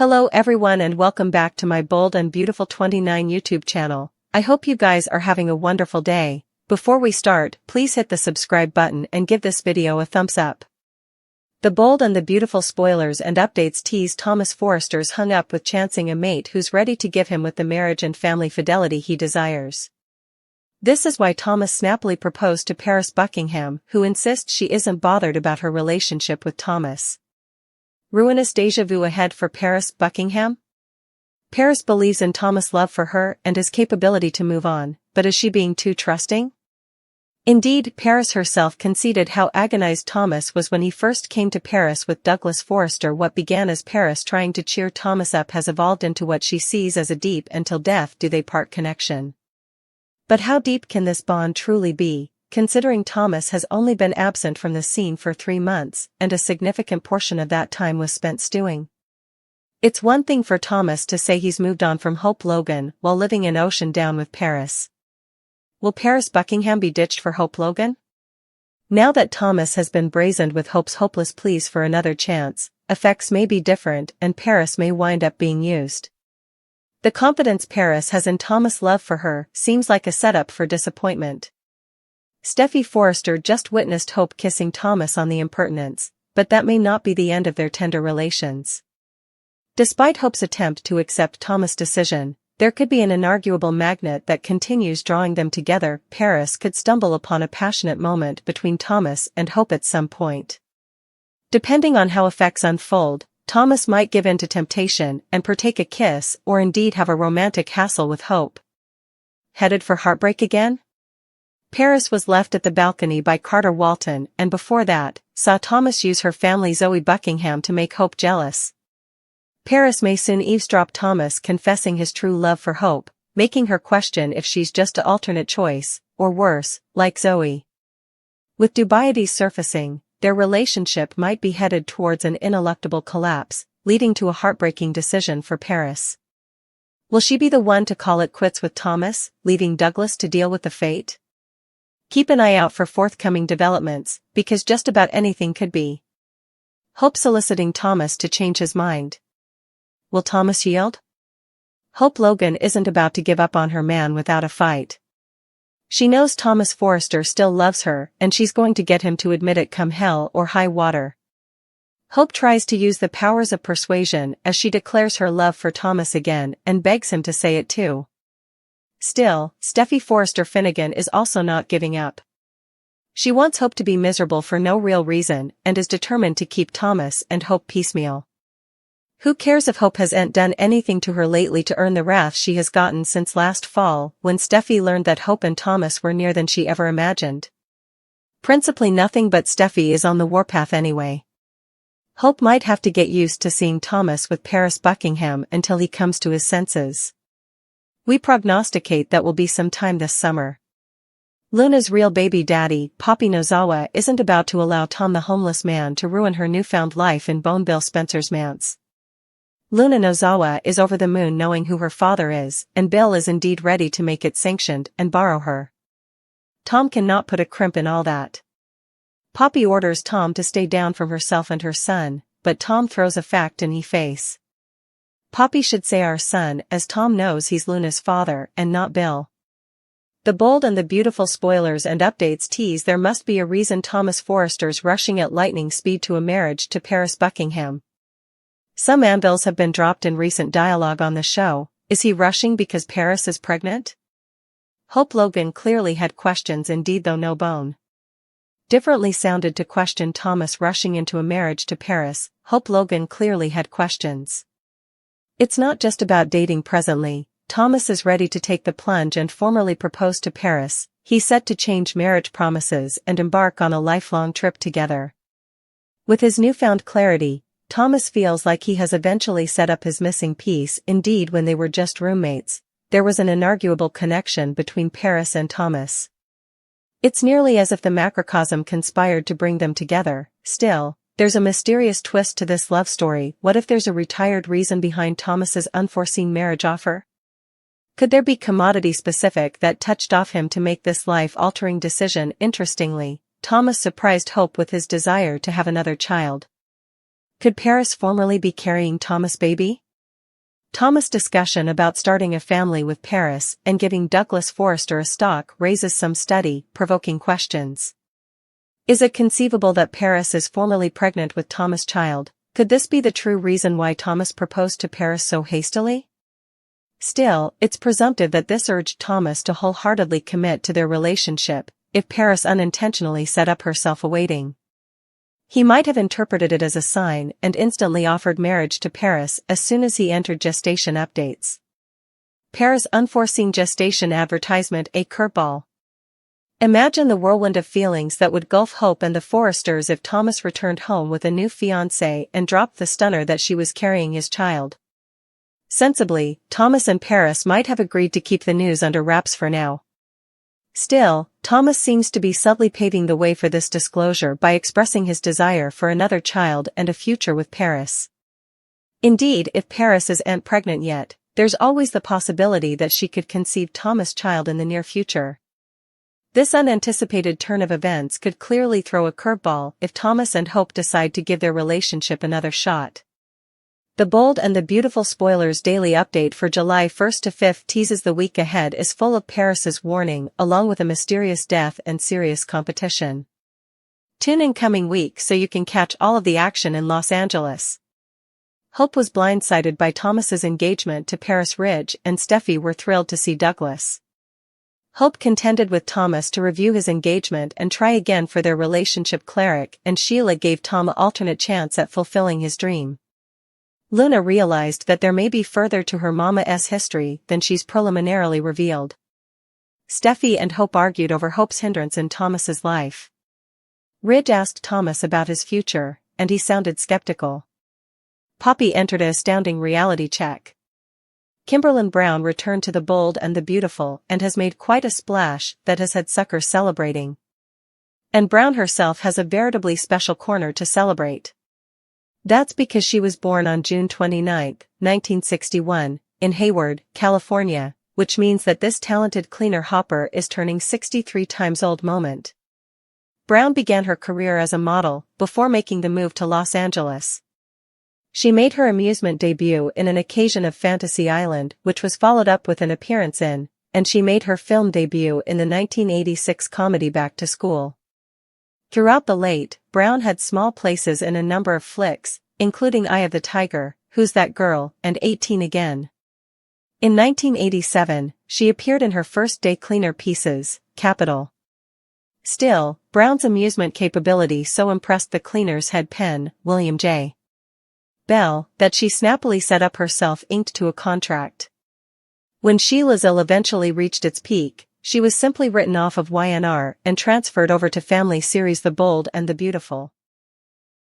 Hello everyone and welcome back to my Bold and Beautiful 29 YouTube channel. I hope you guys are having a wonderful day. Before we start, please hit the subscribe button and give this video a thumbs up. The Bold and the Beautiful spoilers and updates tease Thomas Forrester's hung up with chancing a mate who's ready to give him with the marriage and family fidelity he desires. This is why Thomas snappily proposed to Paris Buckingham, who insists she isn't bothered about her relationship with Thomas. Ruinous déjà vu ahead for Paris Buckingham? Paris believes in Thomas' love for her and his capability to move on, but is she being too trusting? Indeed, Paris herself conceded how agonized Thomas was when he first came to Paris with Douglas Forrester. What began as Paris trying to cheer Thomas up has evolved into what she sees as a deep until death do they part connection. But how deep can this bond truly be, considering Thomas has only been absent from the scene for 3 months, and a significant portion of that time was spent stewing? It's one thing for Thomas to say he's moved on from Hope Logan while living in Ocean Down with Paris. Will Paris Buckingham be ditched for Hope Logan? Now that Thomas has been brazened with Hope's hopeless pleas for another chance, effects may be different and Paris may wind up being used. The confidence Paris has in Thomas' love for her seems like a setup for disappointment. Steffy Forrester just witnessed Hope kissing Thomas on the impertinence, but that may not be the end of their tender relations. Despite Hope's attempt to accept Thomas' decision, there could be an inarguable magnet that continues drawing them together. Paris could stumble upon a passionate moment between Thomas and Hope at some point. Depending on how effects unfold, Thomas might give in to temptation and partake a kiss or indeed have a romantic hassle with Hope. Headed for heartbreak again? Paris was left at the balcony by Carter Walton and before that, saw Thomas use her family Zoe Buckingham to make Hope jealous. Paris may soon eavesdrop Thomas confessing his true love for Hope, making her question if she's just an alternate choice, or worse, like Zoe. With dubieties surfacing, their relationship might be headed towards an ineluctable collapse, leading to a heartbreaking decision for Paris. Will she be the one to call it quits with Thomas, leaving Douglas to deal with the fate? Keep an eye out for forthcoming developments, because just about anything could be. Hope soliciting Thomas to change his mind. Will Thomas yield? Hope Logan isn't about to give up on her man without a fight. She knows Thomas Forrester still loves her and she's going to get him to admit it come hell or high water. Hope tries to use the powers of persuasion as she declares her love for Thomas again and begs him to say it too. Still, Steffy Forrester Finnegan is also not giving up. She wants Hope to be miserable for no real reason and is determined to keep Thomas and Hope piecemeal. Who cares if Hope hasn't done anything to her lately to earn the wrath she has gotten since last fall when Steffy learned that Hope and Thomas were nearer than she ever imagined? Principally nothing, but Steffy is on the warpath anyway. Hope might have to get used to seeing Thomas with Paris Buckingham until he comes to his senses. We prognosticate that will be sometime this summer. Luna's real baby daddy, Poppy Nozawa, isn't about to allow Tom the homeless man to ruin her newfound life in Bone Bill Spencer's manse. Luna Nozawa is over the moon knowing who her father is, and Bill is indeed ready to make it sanctioned and borrow her. Tom cannot put a crimp in all that. Poppy orders Tom to stay down from herself and her son, but Tom throws a fact in his face. Poppy should say our son, as Tom knows he's Luna's father and not Bill. The Bold and the Beautiful spoilers and updates tease there must be a reason Thomas Forrester's rushing at lightning speed to a marriage to Paris Buckingham. Some anvils have been dropped in recent dialogue on the show. Is he rushing because Paris is pregnant? Hope Logan clearly had questions indeed, though no bone. Differently sounded to question Thomas rushing into a marriage to Paris. Hope Logan clearly had questions. It's not just about dating presently. Thomas is ready to take the plunge and formally propose to Paris. He's set to change marriage promises and embark on a lifelong trip together. With his newfound clarity, Thomas feels like he has eventually set up his missing piece. Indeed, when they were just roommates, there was an inarguable connection between Paris and Thomas. It's nearly as if the macrocosm conspired to bring them together. Still, there's a mysterious twist to this love story. What if there's a retired reason behind Thomas's unforeseen marriage offer? Could there be commodity specific that touched off him to make this life-altering decision? Interestingly, Thomas surprised Hope with his desire to have another child. Could Paris formerly be carrying Thomas' baby? Thomas' discussion about starting a family with Paris and giving Douglas Forrester a stock raises some study-provoking questions. Is it conceivable that Paris is formally pregnant with Thomas' child? Could this be the true reason why Thomas proposed to Paris so hastily? Still, it's presumptive that this urged Thomas to wholeheartedly commit to their relationship, if Paris unintentionally set up herself awaiting. He might have interpreted it as a sign and instantly offered marriage to Paris as soon as he entered gestation updates. Paris' unforeseen gestation advertisement, a curveball. Imagine the whirlwind of feelings that would gulf Hope and the Forresters if Thomas returned home with a new fiancée and dropped the stunner that she was carrying his child. Sensibly, Thomas and Paris might have agreed to keep the news under wraps for now. Still, Thomas seems to be subtly paving the way for this disclosure by expressing his desire for another child and a future with Paris. Indeed, if Paris isn't pregnant yet, there's always the possibility that she could conceive Thomas' child in the near future. This unanticipated turn of events could clearly throw a curveball if Thomas and Hope decide to give their relationship another shot. The Bold and the Beautiful Spoilers daily update for July 1st to 5th teases the week ahead is full of Paris's warning along with a mysterious death and serious competition. Tune in coming week so you can catch all of the action in Los Angeles. Hope was blindsided by Thomas's engagement to Paris. Ridge and Steffi were thrilled to see Douglas. Hope contended with Thomas to review his engagement and try again for their relationship. Cleric and Sheila gave Tom an alternate chance at fulfilling his dream. Luna realized that there may be further to her mama's history than she's preliminarily revealed. Steffi and Hope argued over Hope's hindrance in Thomas's life. Ridge asked Thomas about his future, and he sounded skeptical. Poppy entered an astounding reality check. Kimberlyn Brown returned to The Bold and the Beautiful and has made quite a splash that has had suckers celebrating. And Brown herself has a veritably special corner to celebrate. That's because she was born on June 29, 1961, in Hayward, California, which means that this talented cleaner hopper is turning 63 times old. Brown began her career as a model before making the move to Los Angeles. She made her amusement debut in An Occasion of Fantasy Island, which was followed up with an appearance in, and she made her film debut in the 1986 comedy Back to School. Throughout the late, Brown had small places in a number of flicks, including Eye of the Tiger, Who's That Girl, and 18 Again. In 1987, she appeared in her first day cleaner pieces, Capital. Still, Brown's amusement capability so impressed the cleaner's head pen, William J. Bell, that she snappily set up herself inked to a contract. When Sheila's ill eventually reached its peak, she was simply written off of YNR and transferred over to family series The Bold and the Beautiful.